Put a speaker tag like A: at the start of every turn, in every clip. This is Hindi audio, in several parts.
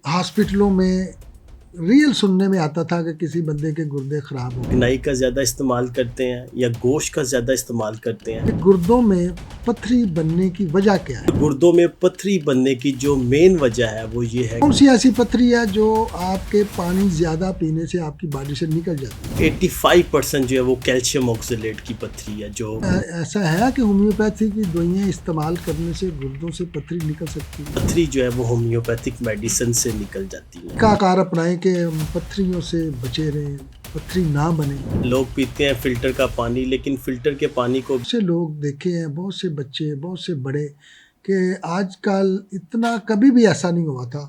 A: हॉस्पिटलों में रियल सुनने में आता था कि किसी बंदे के गुर्दे खराब हो गए।
B: चिकनाई का ज़्यादा इस्तेमाल करते हैं या गोश्त का ज़्यादा इस्तेमाल करते हैं।
A: कि गुर्दों में पथरी बनने की वजह क्या है?
B: गुर्दों में पथरी बनने की जो मेन वजह है वो ये है
A: कौन सी ऐसी पथरी है जो आपके पानी ज़्यादा पीने से आपकी बॉडी से निकल जाती है?
B: 85% जो है वो कैल्शियम ऑक्सलेट की पथरी है जो
A: ऐसा है कि होम्योपैथी की दवाइयाँ इस्तेमाल करने से गुर्दों से पथरी निकल सकती है?
B: पथरी जो है वो होम्योपैथिक मेडिसिन से निकल जाती है।
A: का आकार अपनाएं कि हम पथरियों से बचे रहें, पथरी ना बने।
B: लोग पीते हैं फिल्टर का पानी, लेकिन फिल्टर के पानी को
A: बहुत से लोग देखे हैं, बहुत से बच्चे, बहुत से बड़े, कि आजकल इतना कभी भी ऐसा नहीं हुआ था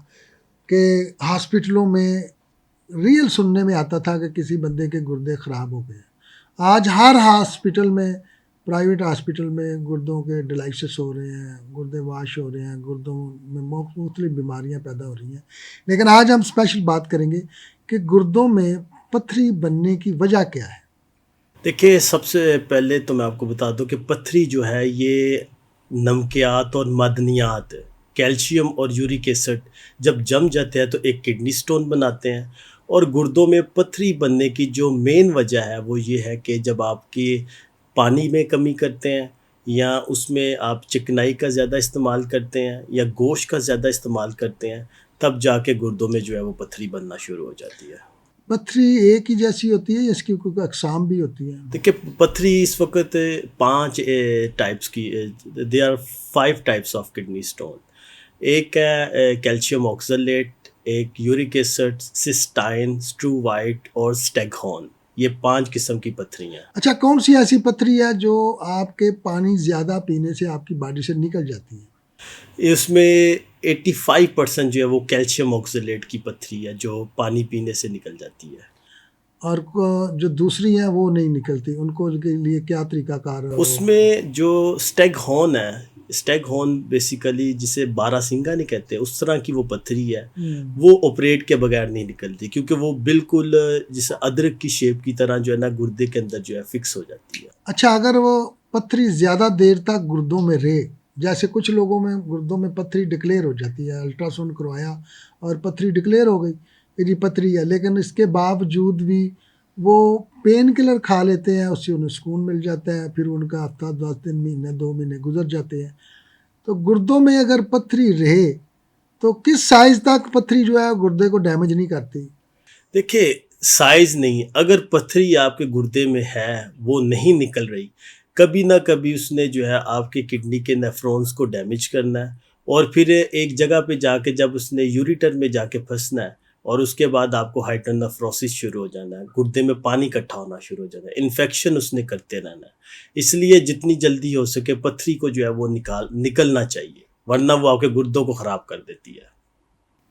A: कि हॉस्पिटलों में रियल सुनने में आता था कि किसी बंदे के गुर्दे ख़राब हो गए। आज हर हॉस्पिटल में, प्राइवेट हॉस्पिटल में गुर्दों के डायलिसिस हो रहे हैं, गुर्दे वाश हो रहे हैं, गुर्दों में मुख्तलिफ बीमारियां पैदा हो रही हैं। लेकिन आज हम स्पेशल बात करेंगे कि गुर्दों में पथरी बनने की वजह क्या है।
B: देखिए, सबसे पहले तो मैं आपको बता दूं कि पथरी जो है ये नमकियात और मदनियात, कैल्शियम और यूरिक एसिड जब जम जाते हैं तो एक किडनी स्टोन बनाते हैं। और गुर्दों में पथरी बनने की जो मेन वजह है वो ये है कि जब आपके पानी में कमी करते हैं या उसमें आप चिकनाई का ज़्यादा इस्तेमाल करते हैं या गोश्त का ज़्यादा इस्तेमाल करते हैं, तब जाके गुर्दों में जो है वो पथरी बनना शुरू हो जाती है।
A: पथरी एक ही जैसी होती है या इसकी कोई अकसाम भी होती है?
B: देखिए, पथरी इस वक्त 5 टाइप्स की, they are 5 types of kidney stone. एक है कैल्शियम ऑक्सलेट, एक uric acid, cystine, struvite और स्टेगहॉर्न। ये 5 किस्म की पथरी हैं।
A: अच्छा, कौन सी ऐसी पथरी है जो आपके पानी ज़्यादा पीने से आपकी बॉडी से निकल जाती है?
B: इसमें 85% जो है वो कैल्शियम ऑक्सलेट की पथरी है जो पानी पीने से निकल जाती है।
A: और जो दूसरी हैं वो नहीं निकलती, उनको के लिए क्या तरीकाकार है?
B: उसमें जो स्टेग हॉर्न है, स्टेग हॉर्न बेसिकली जिसे बारहसिंगा नहीं कहते, उस तरह की वो पथरी है। वो ऑपरेट के बगैर नहीं निकलती, क्योंकि वो बिल्कुल जैसे अदरक की शेप की तरह जो है ना गुर्दे के अंदर जो है फिक्स हो जाती है।
A: अच्छा, अगर वो पथरी ज़्यादा देर तक गुर्दों में रहे, जैसे कुछ लोगों में गुर्दों में पथरी डिक्लेयर हो जाती है, अल्ट्रासाउंड करवाया और पथरी डिक्लेयर हो गई, मेरी पथरी है, लेकिन इसके बावजूद भी वो पेन किलर खा लेते हैं, उससे उन्हें सुकून मिल जाता है, फिर उनका हफ्ता 10 दिन, महीने 2 महीने गुजर जाते हैं। तो गुर्दों में अगर पथरी रहे तो किस साइज तक पथरी जो है गुर्दे को डैमेज नहीं करती?
B: देखिए, साइज नहीं, अगर पथरी आपके गुर्दे में है, वो नहीं निकल रही, कभी ना कभी उसने जो है आपके किडनी के नेफ्रॉन्स को डैमेज करना है। और फिर एक जगह पे जाके जब उसने यूरिटर में जाके फंसना है, और उसके बाद आपको हाइड्रोनेफ्रोसिस शुरू हो जाना है, गुर्दे में पानी इकट्ठा होना शुरू हो जाना है, इन्फेक्शन उसने करते रहना है। इसलिए जितनी जल्दी हो सके पथरी को जो है वो निकलना चाहिए, वरना वो आपके गुर्दों को ख़राब कर देती है।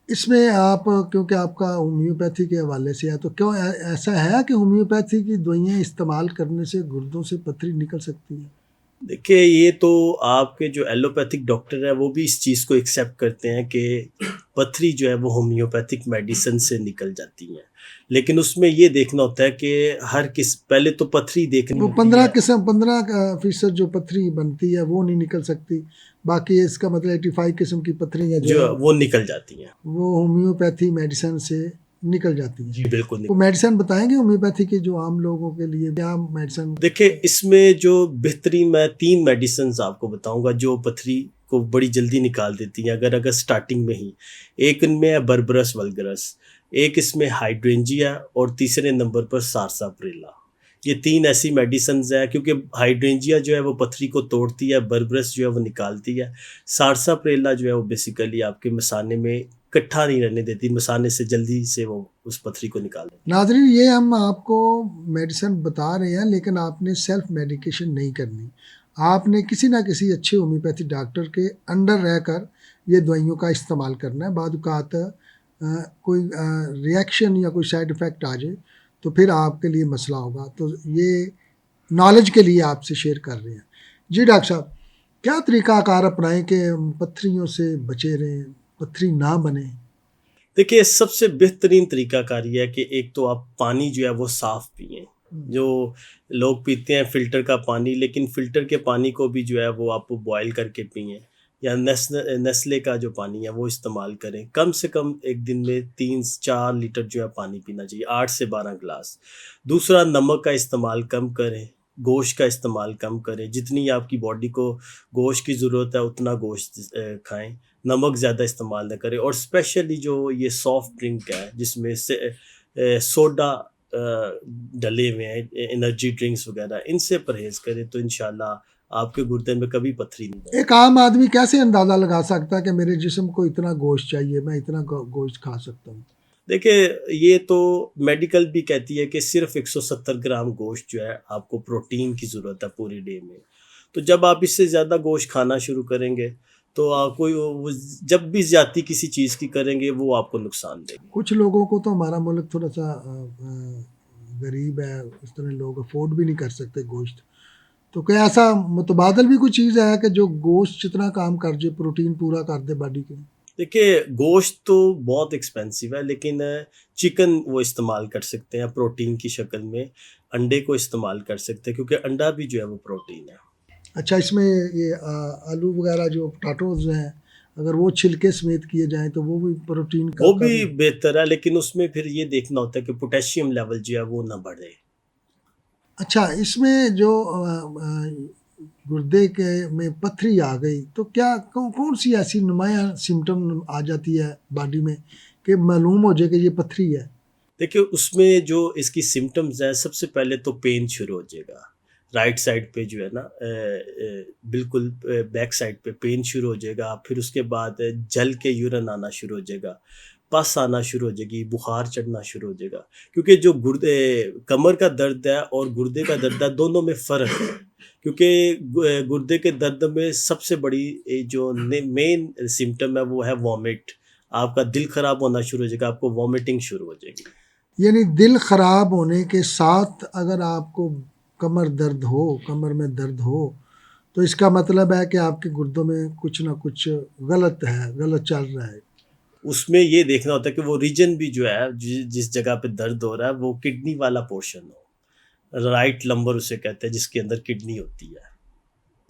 A: इसमें आप, क्योंकि आपका होम्योपैथी के हवाले से है, तो क्यों ऐसा है कि होम्योपैथी की दवाइयाँ इस्तेमाल करने से गुर्दों से पथरी निकल सकती है?
B: देखिए, ये तो आपके जो एलोपैथिक डॉक्टर हैं वो भी इस चीज़ को एक्सेप्ट करते हैं कि पथरी जो है वो होम्योपैथिक मेडिसिन से निकल जाती है। लेकिन उसमें ये देखना होता है कि पहले तो पथरी देखनी
A: वो
B: होती है।
A: 15% जो पथरी बनती है वो नहीं निकल सकती, बाकी इसका मतलब 85 किस्म की पथरी है जो
B: जो वो निकल जाती हैं।
A: वो होम्योपैथी मेडिसिन से निकल जाती है।
B: जी बिल्कुल
A: वो
B: निकल।
A: मेडिसिन बताएंगे होम्योपैथी के जो आम लोगों के लिए क्या मेडिसिन?
B: देखिए, इसमें जो बेहतरीन मैं 3 मेडिसिन आपको बताऊंगा जो पथरी को बड़ी जल्दी निकाल देती हैं, अगर स्टार्टिंग में ही। एक इनमें है बर्बरस वल्गरस, एक इसमें हाइड्रेंजिया, और तीसरे नंबर पर सारसाप्रेला। ये 3 ऐसी मेडिसिन हैं, क्योंकि हाइड्रेंजिया जो है वो पथरी को तोड़ती है, बर्बरस जो है वो निकालती है, सारसाप्रेला जो है वो बेसिकली आपके मसाने में इकट्ठा नहीं रहने देती, मसाने से जल्दी से वो उस पथरी को निकाल देती है।
A: नाज़रीन, ये हम आपको मेडिसिन बता रहे हैं, लेकिन आपने सेल्फ मेडिकेशन नहीं करनी। आपने किसी ना किसी अच्छे होम्योपैथी डॉक्टर के अंडर रहकर ये दवाइयों का इस्तेमाल करना है। बाद औक़ात कोई रिएक्शन या कोई साइड इफ़ेक्ट आ जाए तो फिर आपके लिए मसला होगा। तो ये नॉलेज के लिए आपसे शेयर कर रहे हैं। जी डॉक्टर साहब, क्या तरीक़ाकार अपनाएं कि हम पथरियों से बचे रहें, पथरी ना बने?
B: देखिए, सबसे बेहतरीन तरीकाकार ये है कि एक तो आप पानी जो है वो साफ़ पिएँ। जो लोग पीते हैं फ़िल्टर का पानी, लेकिन फ़िल्टर के पानी को भी जो है वो आप बॉयल करके पिएँ। या नेस्ले का जो पानी है वो इस्तेमाल करें। कम से कम एक दिन में 3-4 लीटर जो है पानी पीना चाहिए, 8 से 12 ग्लास। दूसरा, नमक का इस्तेमाल कम करें, गोश्त का इस्तेमाल कम करें, जितनी आपकी बॉडी को गोश्त की ज़रूरत है उतना गोश्त खाएँ, नमक ज़्यादा इस्तेमाल ना करें। और स्पेशली जो ये सॉफ्ट ड्रिंक है जिसमें से सोडा डले हुए हैं, एनर्जी ड्रिंक्स वगैरह, इनसे परहेज़ करें तो इंशाल्लाह आपके गुर्दे में कभी पथरी नहीं बनेगी।
A: एक आम आदमी कैसे अंदाज़ा लगा सकता है कि मेरे जिस्म को इतना गोश्त चाहिए, मैं इतना गोश्त खा सकता हूँ?
B: देखिए, ये तो मेडिकल भी कहती है कि सिर्फ 170 ग्राम गोश्त जो है आपको प्रोटीन की ज़रूरत है पूरे डे में। तो जब आप इससे ज़्यादा गोश्त खाना शुरू करेंगे तो कोई वो जब भी ज़्यादती किसी चीज़ की करेंगे वो आपको नुकसान देगी।
A: कुछ लोगों को तो हमारा मुल्क थोड़ा सा गरीब है, इस तरह लोग अफोर्ड भी नहीं कर सकते गोश्त। तो क्या ऐसा मुतबादल भी कोई चीज़ है कि जो गोश्त जितना काम कर जाए, प्रोटीन पूरा कर दे बॉडी के?
B: देखिए, गोश्त तो बहुत एक्सपेंसिव है, लेकिन चिकन वो इस्तेमाल कर सकते हैं प्रोटीन की शक्ल में, अंडे को इस्तेमाल कर सकते हैं क्योंकि अंडा भी जो है वो प्रोटीन है।
A: अच्छा, इसमें ये आलू वगैरह जो पोटैटोज़ हैं, अगर वो छिलके समेत किए जाएँ तो वो भी प्रोटीन
B: वो
A: का
B: भी
A: भी।
B: बेहतर है, लेकिन उसमें फिर ये देखना होता है कि पोटेशियम लेवल जो है वो ना बढ़े।
A: अच्छा, इसमें जो गुर्दे के में पथरी आ गई तो क्या कौन सी ऐसी नुमायाँ सिम्टम आ जाती है बॉडी में कि मालूम हो जाए कि ये पथरी है?
B: देखिए, उसमें जो इसकी सिम्पटम्स हैं, सबसे पहले तो पेन शुरू हो जाएगा। राइट साइड पे जो है ना बिल्कुल बैक साइड पे पेन शुरू हो जाएगा। फिर उसके बाद जल के यूरिन आना शुरू हो जाएगा, पस आना शुरू हो जाएगी, बुखार चढ़ना शुरू हो जाएगा। क्योंकि जो कमर का दर्द है और गुर्दे का दर्द है, दोनों में फ़र्क है। क्योंकि गुर्दे के दर्द में सबसे बड़ी जो मेन सिम्पटम है वो है वॉमिट। आपका दिल खराब होना शुरू हो जाएगा, आपको वॉमिटिंग शुरू हो जाएगी।
A: यानी दिल ख़राब होने के साथ अगर आपको कमर में दर्द हो, तो इसका मतलब है कि आपके गुर्दों में कुछ ना कुछ गलत है, गलत चल रहा है।
B: उसमें ये देखना होता है कि वो रीजन भी जो है जिस जगह पे दर्द हो रहा है वो किडनी वाला पोर्शन हो, राइट लंबर उसे कहते हैं जिसके अंदर किडनी होती है।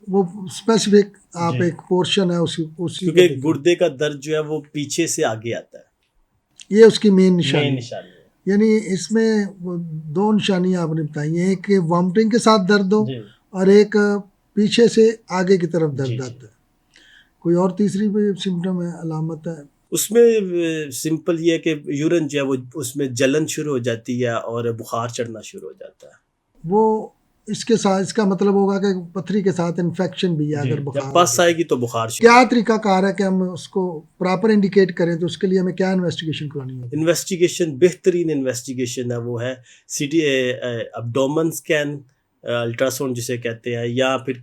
A: वो स्पेसिफिक आप
B: जी।
A: एक पोर्शन है उसी उसी को
B: क्योंकि
A: दिखाएँ।
B: गुर्दे का दर्द जो है वो पीछे से आगे आता है,
A: ये उसकी मेन
B: मेन
A: निशानी।
B: निशानी है।
A: यानी इसमें वो 2 निशानियाँ आपने बताई हैं, एक वॉमिटिंग के साथ दर्द हो
B: जी
A: और एक पीछे से आगे की तरफ
B: जी
A: दर्द
B: जी।
A: आता है। कोई और तीसरी भी सिम्पटम है, अलामत है?
B: उसमें सिंपल ये है कि यूरिन जो है वो उसमें जलन शुरू हो जाती है और बुखार चढ़ना शुरू हो जाता है।
A: वो इसके साथ इसका मतलब होगा कि पथरी के साथ इन्फेक्शन भी है
B: जी,
A: अगर
B: जब
A: बुखार हो
B: पस
A: गया तो।
B: आएगी तो बुखार शुरू।
A: क्या तरीकाकार है कि हम उसको प्रॉपर इंडिकेट करें, तो उसके लिए हमें क्या इन्वेस्टिगेशन करानी होगी?
B: इन्वेस्टिगेशन, बेहतरीन इन्वेस्टिगेशन है वो है सीटी, एब्डोमेन स्कैन, अल्ट्रासाउंड जिसे कहते हैं, या फिर